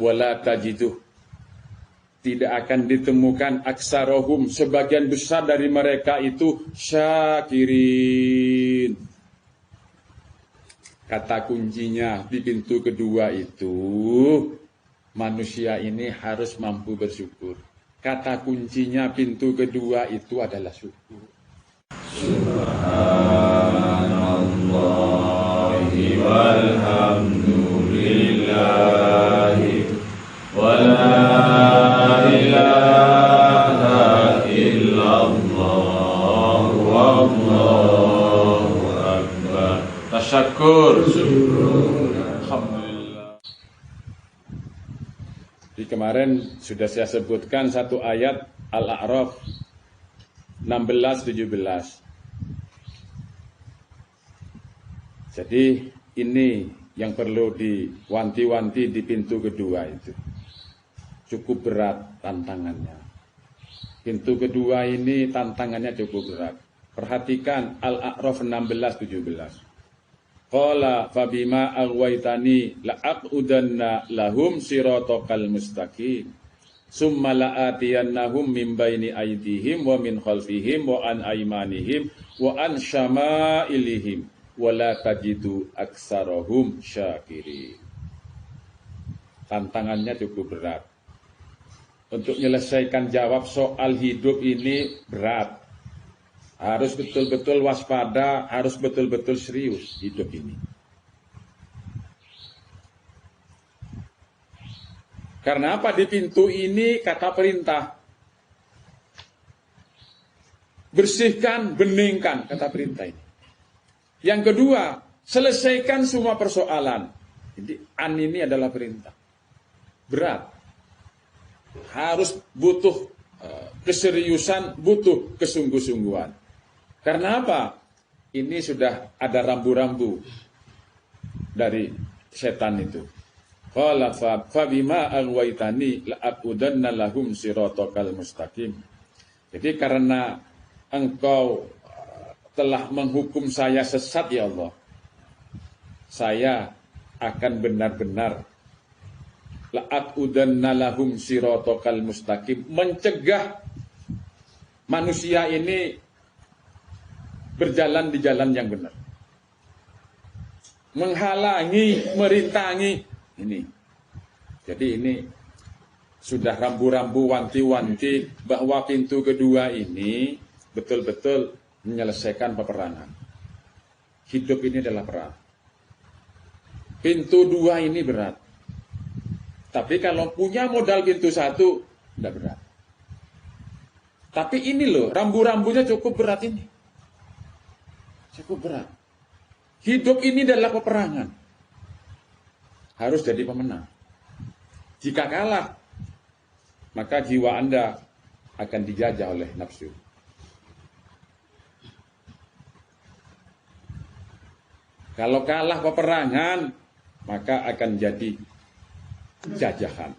wala tajidu, tidak akan ditemukan aksarohum, sebagian besar dari mereka itu syakirin. Kata kuncinya di pintu kedua itu, manusia ini harus mampu bersyukur. Kata kuncinya pintu kedua itu adalah syukur. Subhanallahi walhamdulillahi wa la ilaha illallah wallahu akbar. Tasyakur. Alhamdulillah. Di kemarin sudah saya sebutkan satu ayat Al-A'raf 16-17. Jadi ini yang perlu diwanti-wanti di pintu kedua itu. Cukup berat tantangannya. Pintu kedua ini tantangannya cukup berat. Perhatikan Al-A'raf 16-17. Qala fabima aghwaytani la'aqudanna lahum siratal mustaqim. Summa la'atiyannahum min baini aydihim wa min khalfihim wa an aymanihim wa an syama'ilihim wa la tajidu aktsarahum syakirin. Tantangannya cukup berat. Untuk menyelesaikan jawab soal hidup ini berat. Harus betul-betul waspada, harus betul-betul serius hidup ini. Karena apa? Di pintu ini kata perintah. Bersihkan, beningkan, kata perintah ini. Yang kedua, selesaikan semua persoalan. Jadi an ini adalah perintah. Berat. Harus butuh keseriusan, butuh kesungguh-sungguhan. Karena apa? Ini sudah ada rambu-rambu dari setan itu. Qala fa bima aghwaytani la'aqudanna lahum siratal mustaqim. Jadi karena engkau telah menghukum saya sesat ya Allah, saya akan benar-benar la'aqudanna lahum siratal mustaqim, mencegah manusia ini berjalan di jalan yang benar. Menghalangi, merintangi ini. Jadi ini sudah rambu-rambu wanti-wanti bahwa pintu kedua ini betul-betul menyelesaikan peperangan. Hidup ini adalah perang. Pintu dua ini berat. Tapi kalau punya modal pintu satu, tidak berat. Tapi ini loh, rambu-rambunya cukup berat ini. Cukup berat. Hidup ini adalah peperangan. Harus jadi pemenang. Jika kalah, maka jiwa Anda akan dijajah oleh nafsu. Kalau kalah peperangan, maka akan jadi jajahan.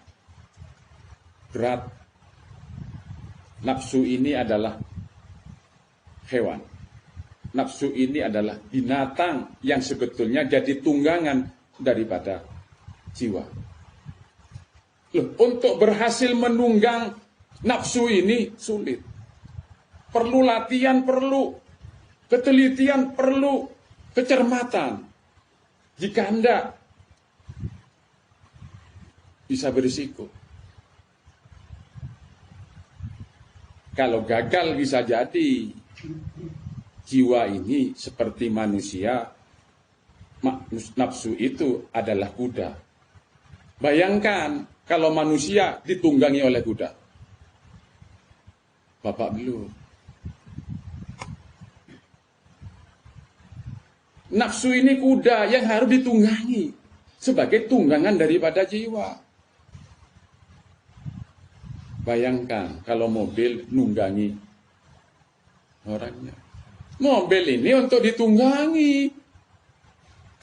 Berat. Nafsu ini adalah hewan. Nafsu ini adalah binatang yang sebetulnya jadi tunggangan daripada jiwa. Loh, untuk berhasil menunggang nafsu ini sulit. Perlu latihan, perlu ketelitian, perlu kecermatan. Jika Anda bisa berisiko. Kalau gagal bisa jadi jiwa ini seperti manusia, nafsu itu adalah kuda. Bayangkan kalau manusia ditunggangi oleh kuda. Bapak belum. Nafsu ini kuda yang harus ditunggangi sebagai tunggangan daripada jiwa. Bayangkan kalau mobil nunggangi orangnya. Mobil ini untuk ditunggangi.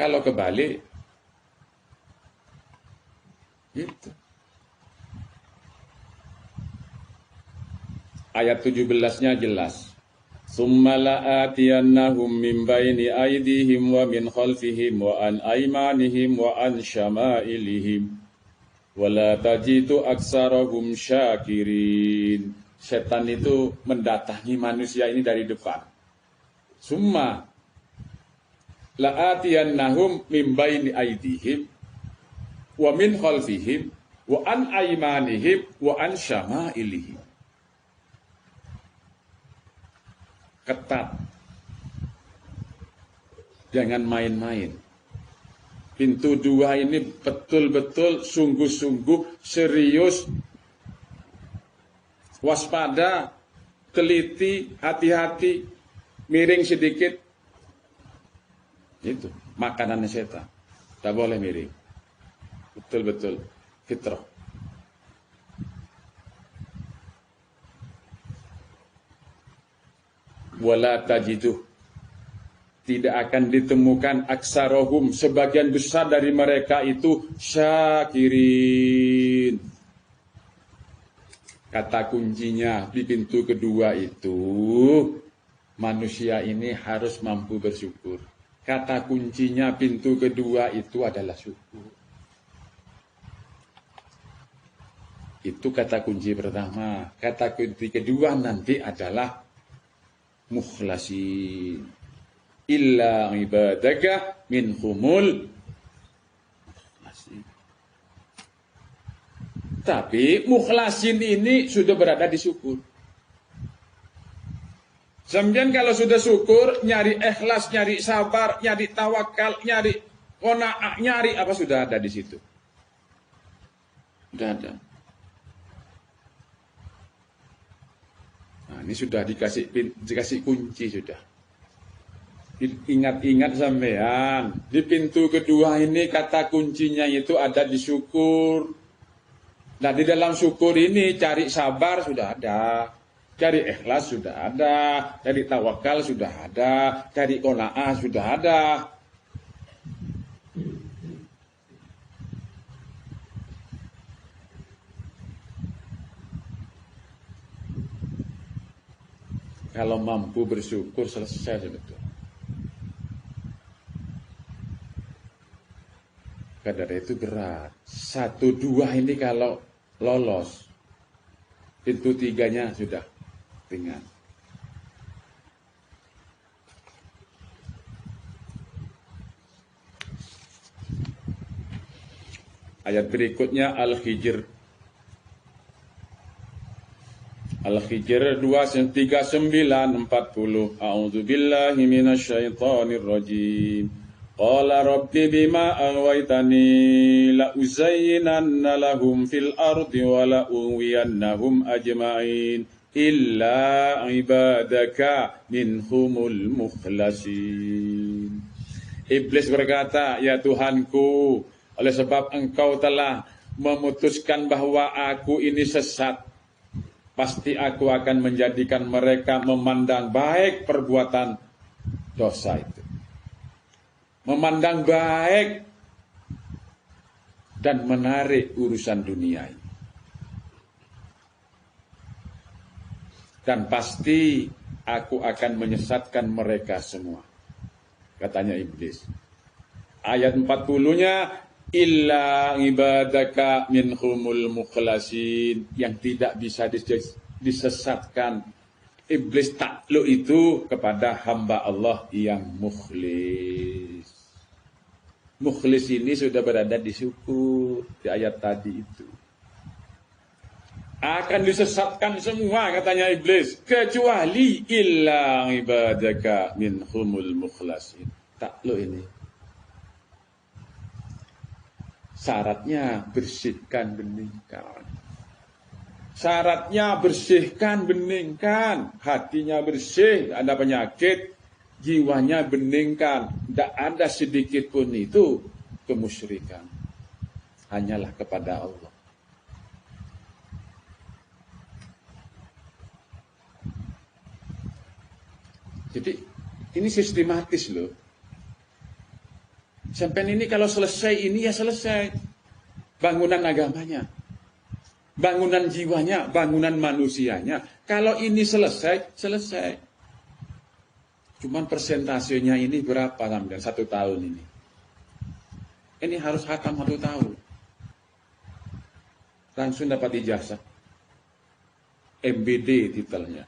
Kalau kebalik, gitu. Ayat 17-nya jelas. Summa la'atiyannahum min baini aydihim wa min khalfihim wa an aymanihim wa an syama'ilihim Wala tajidu aksarahum syakirin. Setan itu mendatangi manusia ini dari depan. Summa la'atiyannahum min baini aydihim wa min khalfihim wa an aymanihim wa an syama'ilihim. Ketat. Jangan main-main. Pintu 2 ini betul-betul sungguh-sungguh serius, waspada, teliti, hati-hati, miring sedikit. Itu makanannya setan. Tidak boleh miring. Betul-betul fitrah. Wala tajiduh, tidak akan ditemukan aksarohum, sebagian besar dari mereka itu syakirin. Kata kuncinya di pintu kedua itu, manusia ini harus mampu bersyukur. Kata kuncinya pintu kedua itu adalah syukur. Itu kata kunci pertama. Kata kunci kedua nanti adalah mukhlasin. Illa ibadaka minhumul mukhlasin. Tapi mukhlasin ini sudah berada di syukur. Kemudian kalau sudah syukur, nyari ikhlas, nyari sabar, nyari tawakal, nyari qanaah, nyari apa sudah ada di situ. Sudah ada. Nah, ini sudah dikasih kunci sudah. Ingat-ingat sampean, di pintu kedua ini kata kuncinya itu ada di syukur. Nah, di dalam syukur ini cari sabar sudah ada, cari ikhlas sudah ada, cari tawakal sudah ada, cari qanaah sudah ada. Kalau mampu bersyukur selesai sebetulnya. Kadar itu berat. 1, 2 ini kalau lolos, pintu 3-nya sudah ringan. Ayat berikutnya Al-Hijr. Al-Hijr 2:39-40. A'udzubillahi minasyaitonir rajim. Qala rabbi bima aghwaytani la uzayyinanna lahum fil ardi wa la uwiyannahum ajma'in illa ibadaka minhumul mukhlasin. Iblis berkata, ya Tuhanku, oleh sebab engkau telah memutuskan bahwa aku ini sesat, pasti aku akan menjadikan mereka memandang baik perbuatan dosa itu. Memandang baik dan menarik urusan dunia ini. Dan pasti aku akan menyesatkan mereka semua. Katanya iblis. Ayat 40-nya, illa ibadaka minhumul mukhlasin, yang tidak bisa disesatkan. Iblis takluk itu kepada hamba Allah yang mukhlis. Mukhlis ini sudah berada di syukur di ayat tadi itu. Akan disesatkan semua katanya iblis, kecuali illa ibadaka minhumul mukhlasin. Takluk ini. Syaratnya bersihkan, beningkan. Syaratnya bersihkan, beningkan. Hatinya bersih, ada penyakit, jiwanya beningkan. Tidak ada sedikit pun itu kemusyrikan. Hanyalah kepada Allah. Jadi ini sistematis loh. Sampai ini kalau selesai ini ya selesai. Bangunan agamanya. Bangunan jiwanya, bangunan manusianya. Kalau ini selesai, selesai. Cuman persentasenya ini berapa sampai 1 tahun ini? Ini harus khatam 1 tahun. langsung dapat ijazah. MBD titelnya.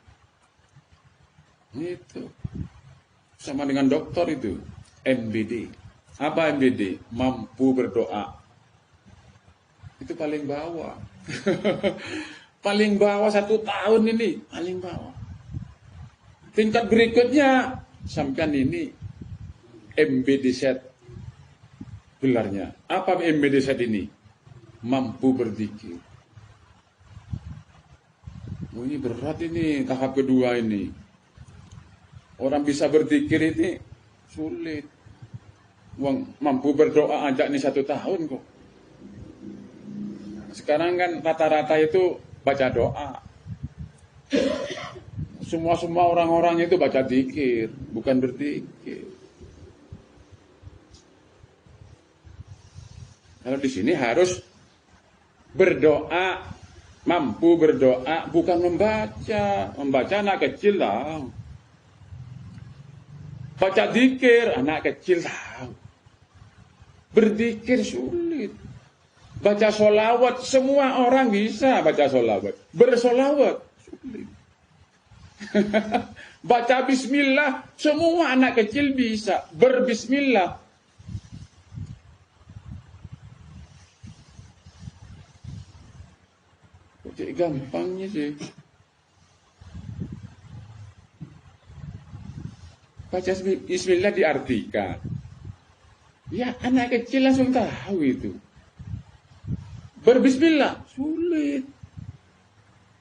Itu. Sama dengan doktor itu. MBD. Apa MBD? Mampu berdoa. Itu paling bawah. Paling bawah 1 tahun ini. Paling bawah. Tingkat berikutnya. Sampai ini. MBD set. Gelarnya. Apa MBD set ini? Mampu berzikir. Oh, ini berat ini. Tahap kedua ini. Orang bisa berzikir ini sulit. Mampu berdoa aja nih 1 tahun kok. Sekarang kan rata-rata itu baca doa. Semua orang-orang itu baca zikir, bukan berzikir. Kalau di sini harus berdoa, mampu berdoa, bukan membaca. Membaca anak kecil lah. Baca zikir, anak kecil tahu. Berzikir sulit. Baca sholawat, semua orang bisa baca sholawat. Bersolawat, sulit. Baca bismillah, semua anak kecil bisa. Berbismillah. Kok gampangnya sih. Baca bismillah diartikan. Ya, anak kecil langsung tahu itu. Berbismillah sulit.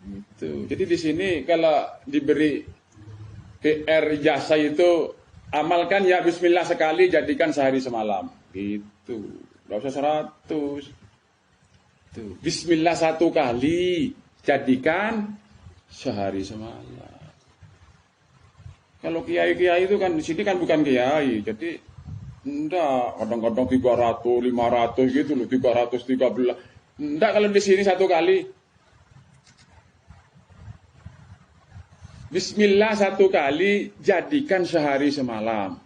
Itu. Jadi di sini kalau diberi PR jasa itu amalkan ya bismillah sekali, jadikan sehari semalam. Gitu. Enggak usah 100. Tuh. Bismillah 1 kali, jadikan sehari semalam. Kalau kiai-kiai itu kan di sini kan bukan kiai, jadi enggak, kadang-kadang 300, 500 gitu loh, 313. Enggak, kalau di sini 1 kali. Bismillah 1 kali, jadikan sehari semalam.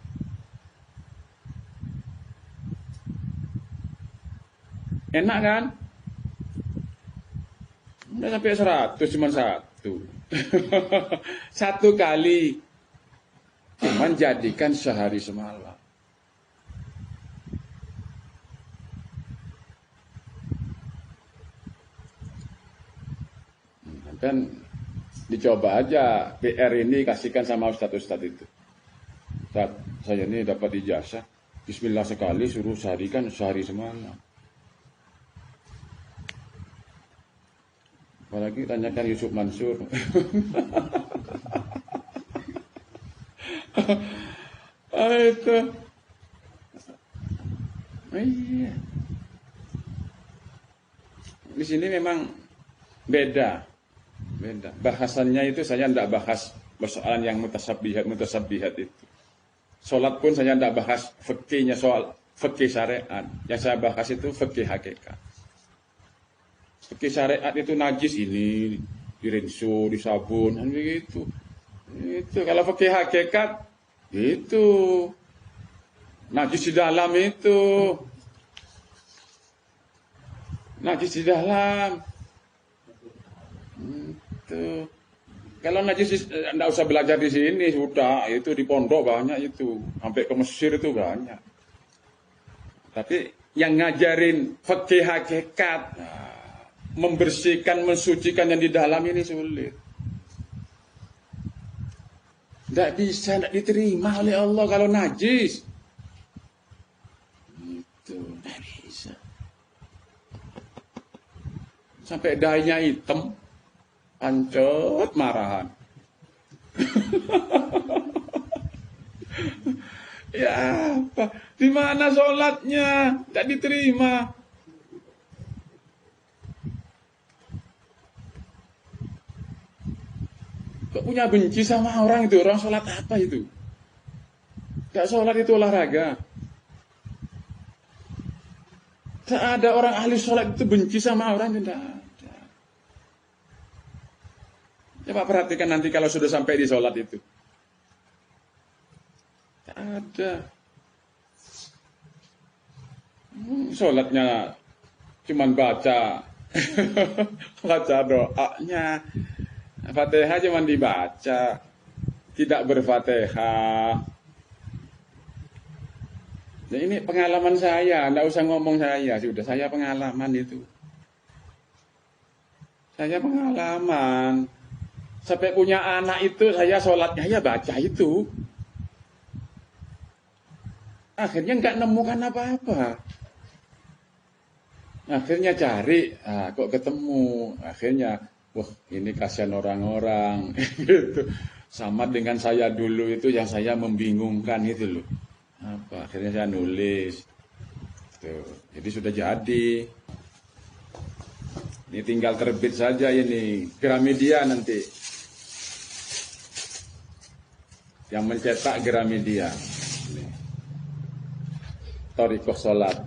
Enak kan? Enggak sampai 100, cuma 1. 1 kali. Cuman jadikan sehari semalam. Dan dicoba aja PR ini kasihkan sama ustadz-ustadz itu. Ustadz, saya ini dapat ijazah. Bismillah sekali suruh seharikan sehari semalam. Apalagi tanyakan Yusuf Mansur. Itu. Iya. Di sini memang beda. Bahasannya itu saya tidak bahas persoalan yang mutasabbihat itu. Sholat pun saya tidak bahas fikihnya, soal fikih syariat. Yang saya bahas itu fikih hakikat. Fikih syariat itu najis ini dirinsu, disabun, kan begitu. Itu kalau fikih hakikat itu najis di dalam itu. Najis di dalam. Itu. Kalau najis enggak usah belajar di sini, sudah itu di pondok banyak itu. Sampai ke Mesir itu banyak. Tapi yang ngajarin fikih hakikat, membersihkan, mensucikan yang di dalam ini sulit. Tidak bisa, tidak diterima oleh Allah kalau najis. Itu tidak bisa. Sampai dainya hitam, pancet marahan. Ya apa? Di mana sholatnya? Tidak diterima. Kok punya benci sama orang itu? Orang sholat apa itu? Gak sholat itu olahraga. Tidak ada orang ahli sholat itu benci sama orang, tidak ada. Coba perhatikan nanti kalau sudah sampai di sholat itu. Tidak ada. Sholatnya cuman baca Baca doanya. Fatihah cuma dibaca, tidak berfatihah. Nah, ini pengalaman saya, enggak usah ngomong saya, sudah saya pengalaman itu. Saya pengalaman. Sampai punya anak itu saya sholatnya ya baca itu. Akhirnya nggak nemukan apa-apa. Akhirnya cari, kok ketemu. Akhirnya, wah ini kasihan orang-orang. Gitu. Sama dengan saya dulu itu yang saya membingungkan itu loh. Apa? Akhirnya saya nulis. Tuh. Jadi sudah jadi. Ini tinggal terbit saja ini. Gramedia nanti. Yang mencetak Gramedia. Thariqah Sholat.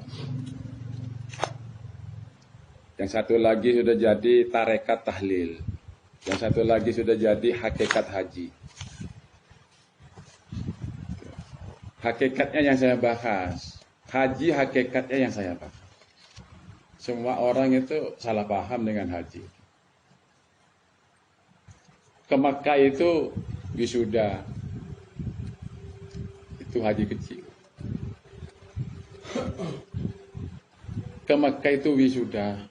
Yang satu lagi sudah jadi Tarekat Tahlil. Yang satu lagi sudah jadi Hakikat Haji. Hakikatnya yang saya bahas. Haji hakikatnya yang saya bahas. Semua orang itu salah paham dengan haji. Ke Makkah itu wisuda. Itu haji kecil. Ke Makkah itu wisuda.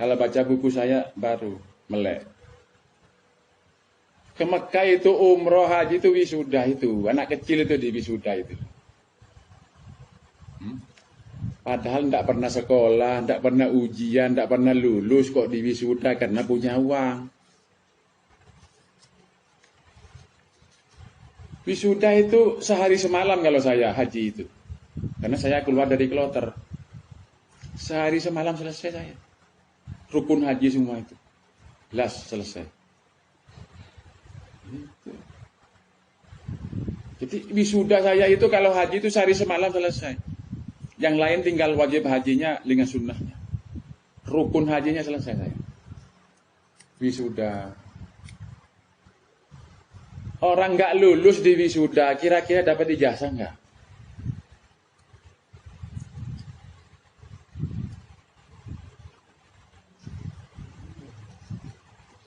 Kalau baca buku saya baru melek. Ke Makkah itu umroh haji itu wisuda itu. Anak kecil itu di wisuda itu. Padahal tidak pernah sekolah, tidak pernah ujian, tidak pernah lulus kok di wisuda karena punya uang. Wisuda itu sehari semalam kalau saya haji itu. Karena saya keluar dari kloter. Sehari semalam selesai saya. Rukun haji semua itu. Jelas selesai. Jadi wisuda saya itu kalau haji itu sehari semalam selesai. Yang lain tinggal wajib hajinya dengan sunnahnya. Rukun hajinya selesai saya. Wisuda. Orang nggak lulus di wisuda, kira-kira dapat ijazah nggak?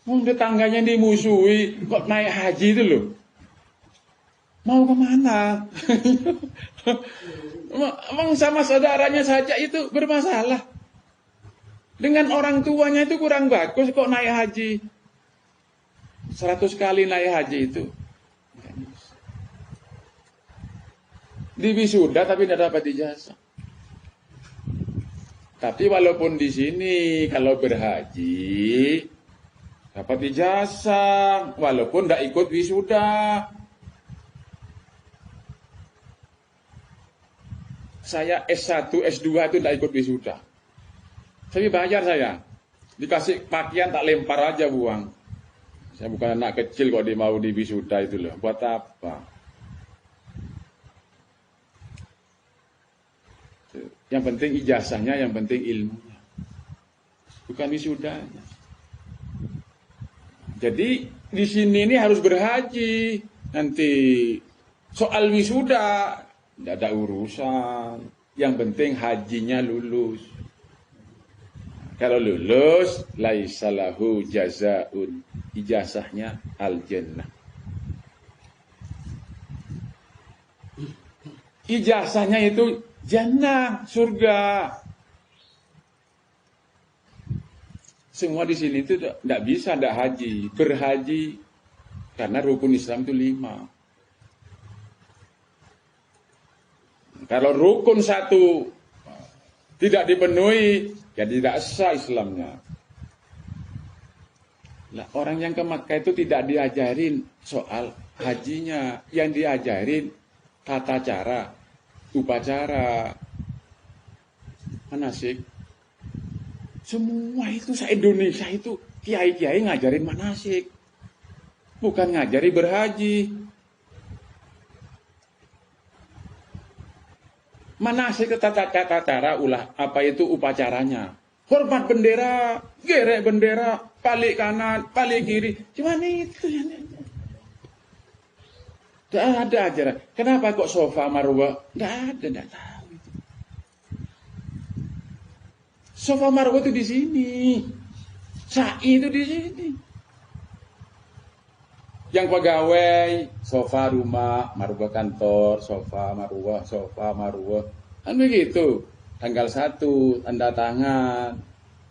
Tetangganya dimusuhi, kok naik haji itu loh. Mau kemana? Emang sama saudaranya saja itu bermasalah. Dengan orang tuanya itu kurang bagus kok naik haji. 100 kali naik haji itu. Di wisuda tapi tidak dapat ijazah. Tapi walaupun di sini kalau berhaji dapat ijazah walaupun tidak ikut wisuda. Saya S1, S2 itu tidak ikut wisuda. Tapi bayar saya. Dikasih pakaian tak lempar aja buang. Saya bukan anak kecil kok dia mau di wisuda itu loh. Buat apa? Yang penting ijazahnya, yang penting ilmunya. Bukan wisudanya. Jadi di sini ini harus berhaji. Nanti soal wisuda tidak ada urusan. Yang penting hajinya lulus. Kalau lulus, laisa lahu jazaun. Ijazahnya al-jannah. Ijazahnya itu jannah, surga. Semua di sini itu tidak bisa, tidak haji. Berhaji, karena rukun Islam itu 5. Kalau rukun 1 tidak dipenuhi, ya tidak sah Islamnya. Nah, orang yang ke Makkah itu tidak diajarin soal hajinya, yang diajarin tata cara, upacara, manasik. Semua itu se-Indonesia itu kiai-kiai ngajarin manasik, bukan ngajari berhaji. Manasik tata cara ulah apa itu upacaranya. Hormat bendera, gerek bendera, balik kanan, balik kiri. Cuman itu yang tidak ada ajaran. Kenapa kok Sofa Marwah? Tidak ada, tidak tahu. Sofa Marwah itu di sini. Sa'i itu di sini. Yang pegawai, sofa rumah, marwah kantor, sofa marwah. Kan begitu. Tanggal 1, tanda tangan,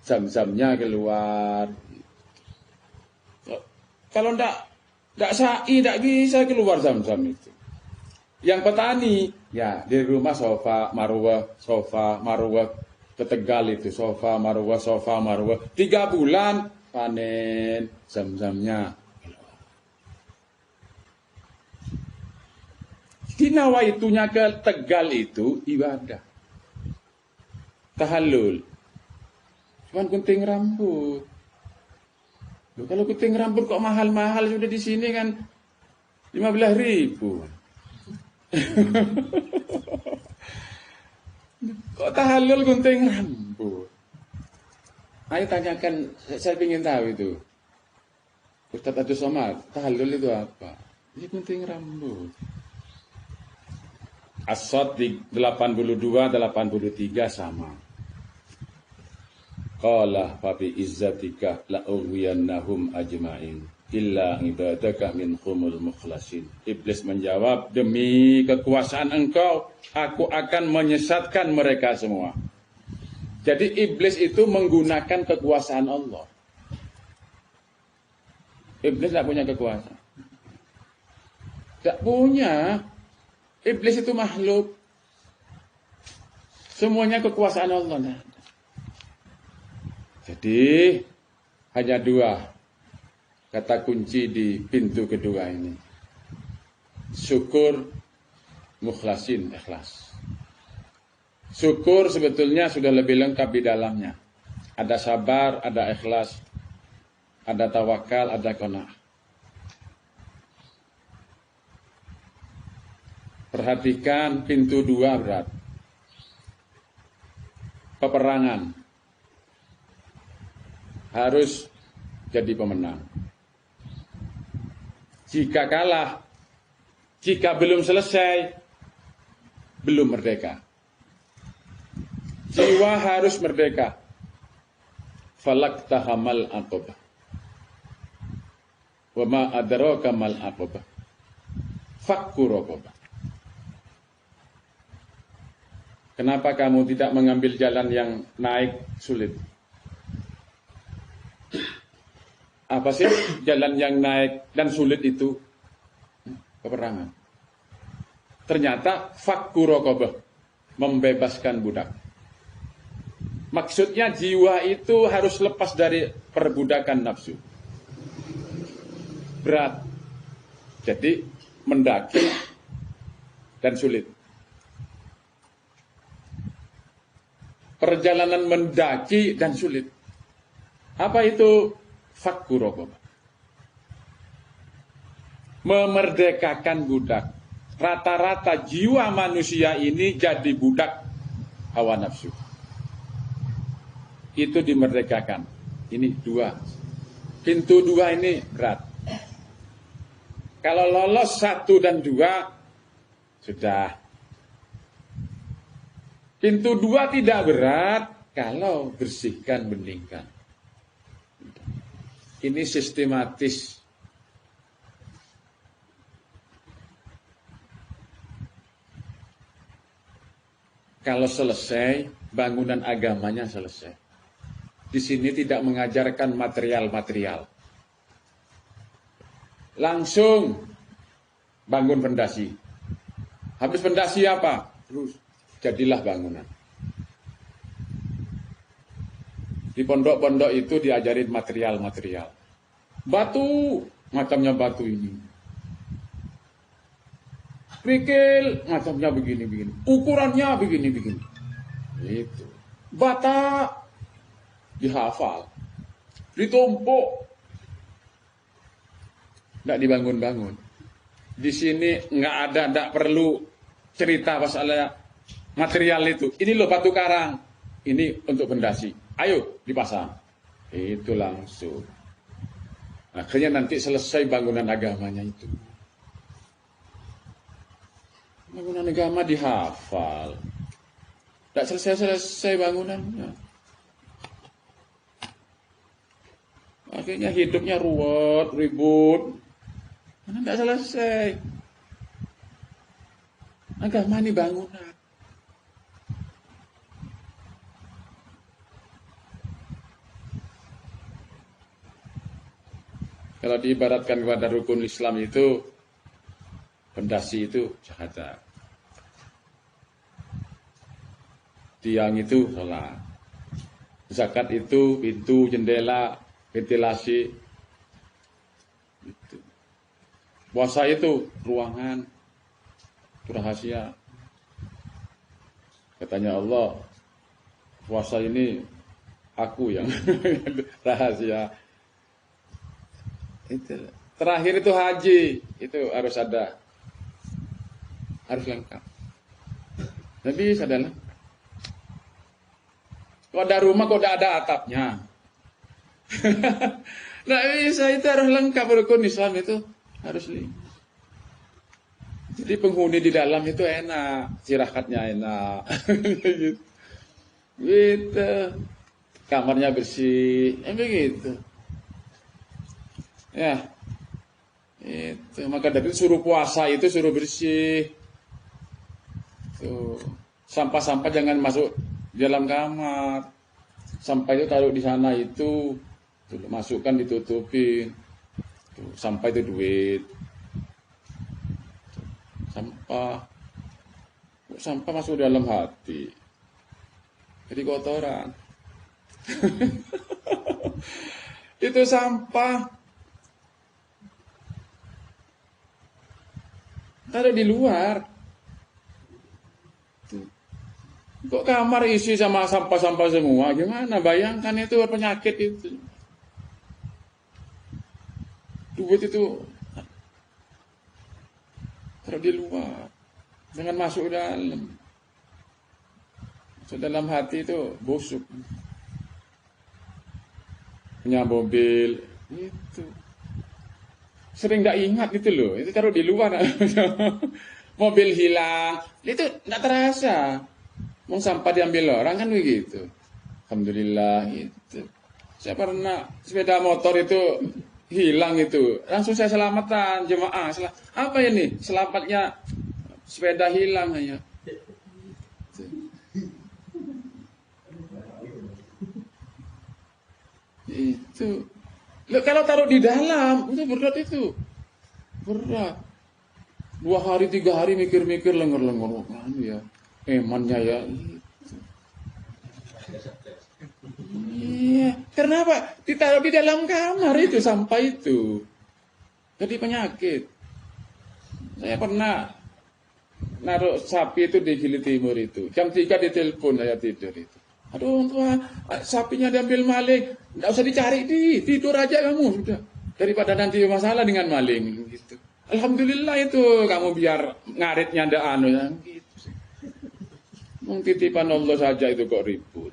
jam-jamnya keluar. Kalau enggak sa'i, enggak bisa keluar jam-jam itu. Yang petani, ya di rumah sofa marwah, ke Tegal itu sofa marwah. 3 bulan panen jam-jamnya. Di nawaitunya ke Tegal itu ibadah. Tahallul. Cuman gunting rambut. Loh, kalau gunting rambut kok mahal-mahal sudah di sini kan 15.000. Kok tahallul gunting rambut? Ayo tanyakan, saya ingin tahu itu. Ustadz Abdul Somad, tahallul itu apa? Ini gunting rambut. As-Sad di 82-83 sama. Qala fa bi izzatika la ughwiyannahum ajma'in illa ibadaka minhumul mukhlasin. Iblis menjawab, demi kekuasaan engkau, aku akan menyesatkan mereka semua. Jadi iblis itu menggunakan kekuasaan Allah. Iblis tidak punya kekuasaan. Tidak punya. Iblis itu makhluk. Semuanya kekuasaan Allah. Nah. Jadi hanya 2 kata kunci di pintu kedua ini. Syukur, mukhlasin, ikhlas. Syukur sebetulnya sudah lebih lengkap di dalamnya. Ada sabar, ada ikhlas, ada tawakal, ada qanaah. Perhatikan pintu 2 berat. Peperangan. Harus jadi pemenang. Jika kalah, jika belum selesai, belum merdeka. Jiwa harus merdeka. Falak tahamal aqabah. Wa ma adraka mal aqabah. Fakku raqabah. Kenapa kamu tidak mengambil jalan yang naik sulit? Apa sih jalan yang naik dan sulit itu? Peperangan. Ternyata fakku raqabah, membebaskan budak. Maksudnya jiwa itu harus lepas dari perbudakan nafsu. Berat. Jadi mendaki dan sulit. Perjalanan mendaki dan sulit. Apa itu fakku raqabah? Memerdekakan budak. Rata-rata jiwa manusia ini jadi budak hawa nafsu. Itu dimerdekakan. Ini 2. Pintu 2 ini berat. Kalau lolos 1 dan 2, sudah. Pintu 2 tidak berat kalau bersihkan, beningkan. Ini sistematis. Kalau selesai, bangunan agamanya selesai. Di sini tidak mengajarkan material-material. Langsung bangun fondasi. Habis fondasi apa? Terus jadilah bangunan. Di pondok-pondok itu diajarin material-material. Batu, macamnya batu ini. Kerikil, macamnya begini-begini. Ukurannya begini-begini. Itu. Bata, dihafal. Ditumpuk. Nggak dibangun-bangun. Di sini nggak perlu cerita masalah material itu. Ini loh batu karang. Ini untuk fondasi. Ayo dipasang. Itu langsung. Akhirnya nanti selesai bangunan agamanya itu. Bangunan agama dihafal. Tidak selesai-selesai bangunannya. Akhirnya hidupnya ruwet, ribut. Karena tidak selesai. Agama ini bangunan. Kalau diibaratkan kepada rukun Islam itu, pondasi itu syahadat. Tiang itu sholat. Zakat itu pintu, jendela, ventilasi. Itu. Puasa itu ruangan, itu rahasia. Katanya Allah, puasa ini aku yang rahasia. Itu. Terakhir itu haji, itu harus ada, harus lengkap. Tapi bisa ada lengkap. Kalau ada rumah kok tidak ada atapnya. Nggak bisa, itu harus lengkap. Rukun Islam itu harus lengkap. Jadi penghuni di dalam itu enak, istirahatnya enak. Gitu. Kamarnya bersih, begitu. Ya, itu maka dari itu suruh puasa itu suruh bersih. Tuh, sampah-sampah jangan masuk di dalam kamar. Sampah itu taruh di sana itu, tuh, masukkan ditutupin. Tuh, sampah itu duit. Tuh, sampah masuk dalam hati. Jadi kotoran. Itu sampah. Taruh di luar. Tuh. Kok kamar isi sama sampah-sampah semua? Gimana? Bayangkan itu penyakit itu. Duit itu taruh di luar. Jangan masuk dalam. Masuk dalam hati itu busuk. Punya mobil itu. Sering nggak ingat gitu loh, itu taruh di luar. Mobil hilang, itu nggak terasa. Mau sampah diambil orang kan begitu. Alhamdulillah itu. Saya pernah sepeda motor itu hilang itu, langsung saya selamatan jemaah. Apa ini? Selamatnya sepeda hilang hanya. Itu. Loh, kalau taruh di dalam, itu berat itu. Berat. 2 hari, 3 hari mikir-mikir lengger-lengger. Kan ya, emannya ya. Itu. Iya. Kenapa? Ditaruh di dalam kamar itu, sampah itu. Jadi penyakit. Saya pernah naruh sapi itu di Gili Timur itu. Jam 3 ditelepon saya tidur itu. Aduh, tua, sapinya diambil maling. Nggak usah dicari, tidur aja kamu sudah. Daripada nanti masalah dengan maling gitu. Alhamdulillah itu kamu biar ngaritnya ada anu ya gitu sih. Titipan Allah saja itu kok ribut.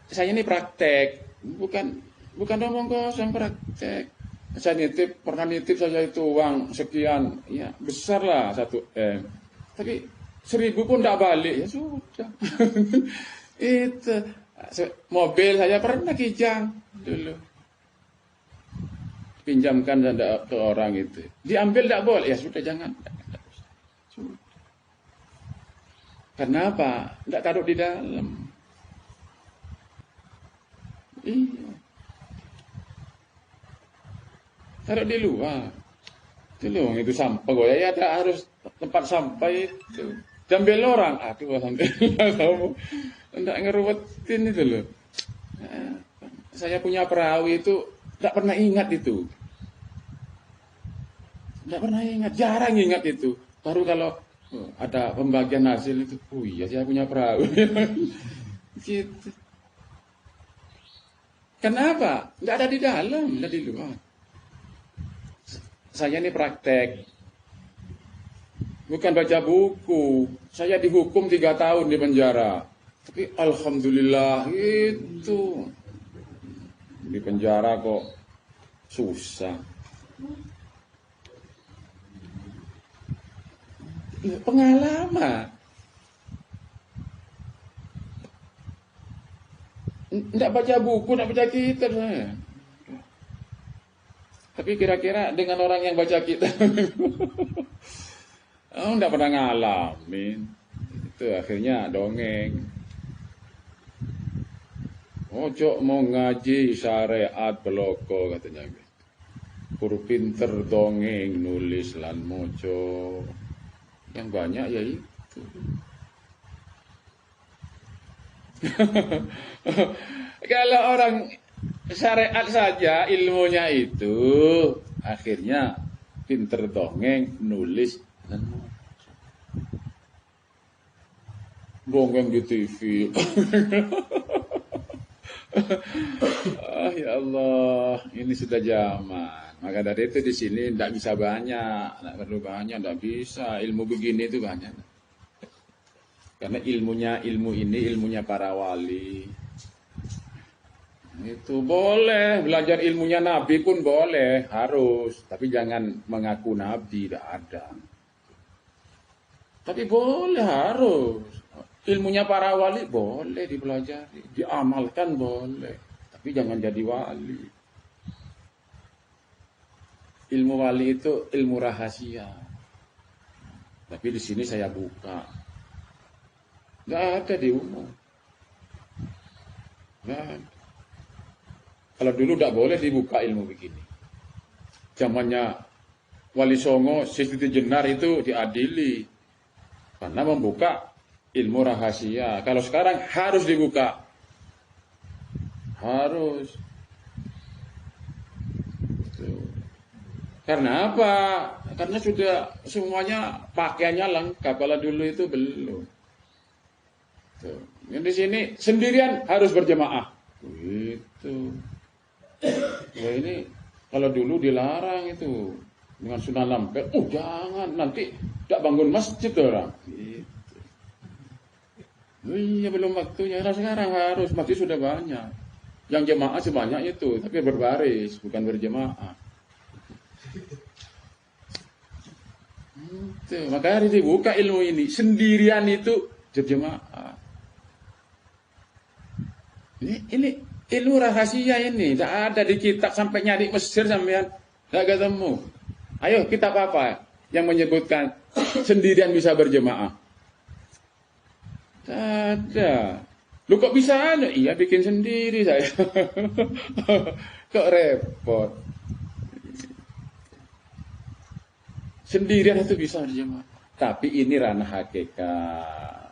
Saya ini praktek, bukan omong kosong, praktek. Saya pernah nitip saja itu uang sekian, ya besar lah 1 M. Tapi 1.000 pun tidak balik, ya sudah. Itu mobil saya pernah kijang dulu, pinjamkan ke orang itu, diambil tidak boleh, ya sudah jangan. Sudah. Kenapa? Tidak taruh di dalam. Iya. Taruh di luar. Itu loh, itu sampah gue ya ada harus tempat sampah itu. Diambil orang, aduh alhamdulillah kamu tidak ngeruwetin itu loh. Saya punya perahu itu tidak pernah ingat itu. Tidak pernah ingat, jarang ingat itu. Baru kalau ada pembagian hasil itu, oh iya saya punya perahu. Gitu. Kenapa? Tidak ada di dalam, tidak di luar. Saya ini praktek. Bukan baca buku. Saya dihukum 3 tahun di penjara. Tapi alhamdulillah itu. Di penjara kok susah. Pengalaman. Tidak baca buku, tidak baca kitab saya. Tapi kira-kira dengan orang yang baca kitab, oh, tidak pernah ngalamin. Itu akhirnya dongeng. Ojo mau ngaji syariat beloko katanya. Kur pinter dongeng nulis lan mojo. Yang banyak ya itu. Kalau orang syariat saja ilmunya itu akhirnya pinter dongeng nulis dan mojo. Dongeng di TV. Ah, ya Allah, ini sudah zaman. Maka dari itu di sini tidak bisa banyak, tidak perlu banyak, tidak bisa. Ilmu begini itu banyak. Karena ilmu ini ilmunya para wali. Itu boleh belajar ilmunya Nabi pun boleh, harus. Tapi jangan mengaku Nabi, tidak ada. Tapi boleh, harus. Ilmunya para wali boleh dipelajari, diamalkan boleh, tapi jangan jadi wali. Ilmu wali itu ilmu rahasia. Tapi di sini saya buka. Nggak ada di umum. Nggak ada. Kalau dulu nggak boleh dibuka ilmu begini. Zamannya Wali Songo, Siti Jenar itu diadili karena membuka ilmu rahasia. Kalau sekarang harus dibuka. Harus. Tuh. Karena apa? Karena sudah semuanya pakaiannya lengkap. Kalau dulu itu belum. Tuh. Yang di sini sendirian harus berjemaah. Gitu. Wah, ini kalau dulu dilarang itu dengan Sunan Ampel. Oh jangan, nanti tidak bangun masjid orang. Gitu. Oh iya, belum waktunya. Nah, sekarang harus, masjid sudah banyak. Yang jemaah sebanyak itu, tapi berbaris, bukan berjemaah. Itu, maka harus dibuka ilmu ini. Sendirian itu berjemaah. Ini ilmu rahasia ini. Tidak ada di kitab, sampai nyari Mesir sampean tidak ketemu. Ayo, kitab apa yang menyebutkan sendirian bisa berjemaah? Ada. Lu kok bisa ada? Iya, bikin sendiri saya. Kok repot. Sendirian itu bisa berjemaah. Tapi ini ranah hakikat.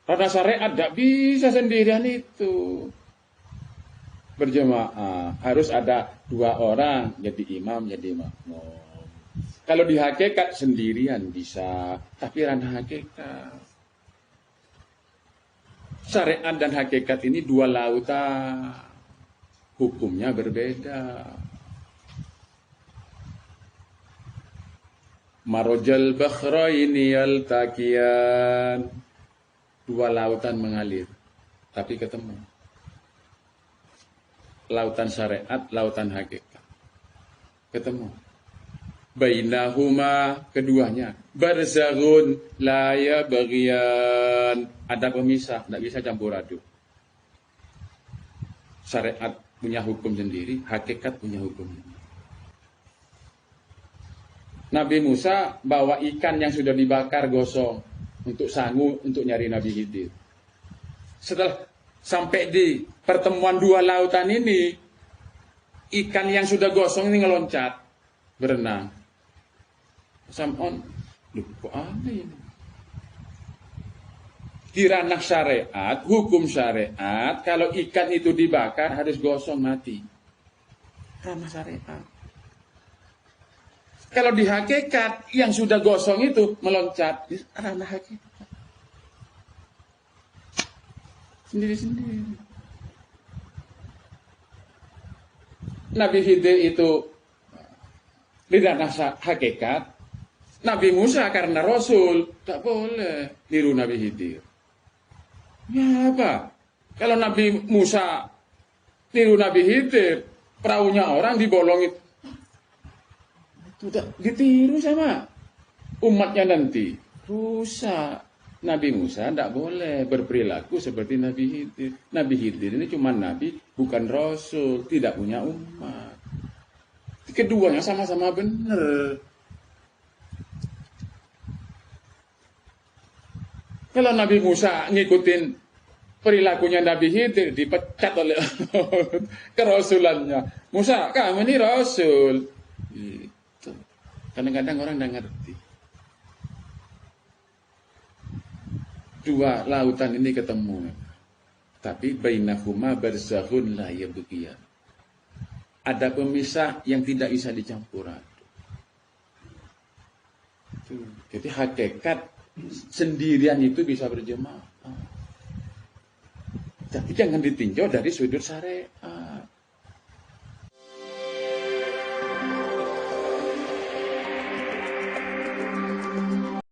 Ranah syariat tidak bisa sendirian itu berjemaah. Harus ada 2 orang jadi imam, jadi makmum. Kalau di hakikat sendirian bisa, tapi ranah hakikat. Syariat dan hakikat ini 2 lautan. Hukumnya berbeda. Marojal bakhraini yaltaqiyan. 2 lautan mengalir, tapi ketemu. Lautan syariat, lautan hakikat. Ketemu. Bainahuma, keduanya barzaghun la yabghiyan, ada pemisah, tidak bisa campur aduk. Syariat punya hukum sendiri, hakikat punya hukum. Nabi Musa bawa ikan yang sudah dibakar gosong untuk sangu untuk nyari Nabi Khidir. Setelah sampai di pertemuan 2 lautan ini, ikan yang sudah gosong ini ngeloncat, berenang. Sam'on, loh kok aneh ini? Di ranah syariat, hukum syariat, kalau ikan itu dibakar harus gosong mati. Ranah syariat. Kalau di hakikat, yang sudah gosong itu meloncat, di ranah hakikat. Sendiri-sendiri. Nabi Khidir itu di ranah hakikat. Nabi Musa karena Rasul, tak boleh niru Nabi Khidir. Ya apa? Kalau Nabi Musa niru Nabi Khidir, perahunya orang dibolongin. Itu tak ditiru sama umatnya nanti. Rusak. Nabi Musa tidak boleh berperilaku seperti Nabi Khidir. Nabi Khidir ini cuma nabi, bukan rasul, tidak punya umat. Keduanya sama-sama benar. Kalau Nabi Musa ngikutin perilakunya Nabi Khidir, dipecat oleh kerasulannya. Musa, kamu ini rasul. Gitu. Kadang-kadang orang tidak ngerti. Dua lautan ini ketemu. Tapi bainahuma barzakhun la yabghiyan. Ada pemisah yang tidak bisa dicampur aduk. Jadi hakikat sendirian itu bisa berjemaah. Tapi jangan ditinjau dari sudut syariat.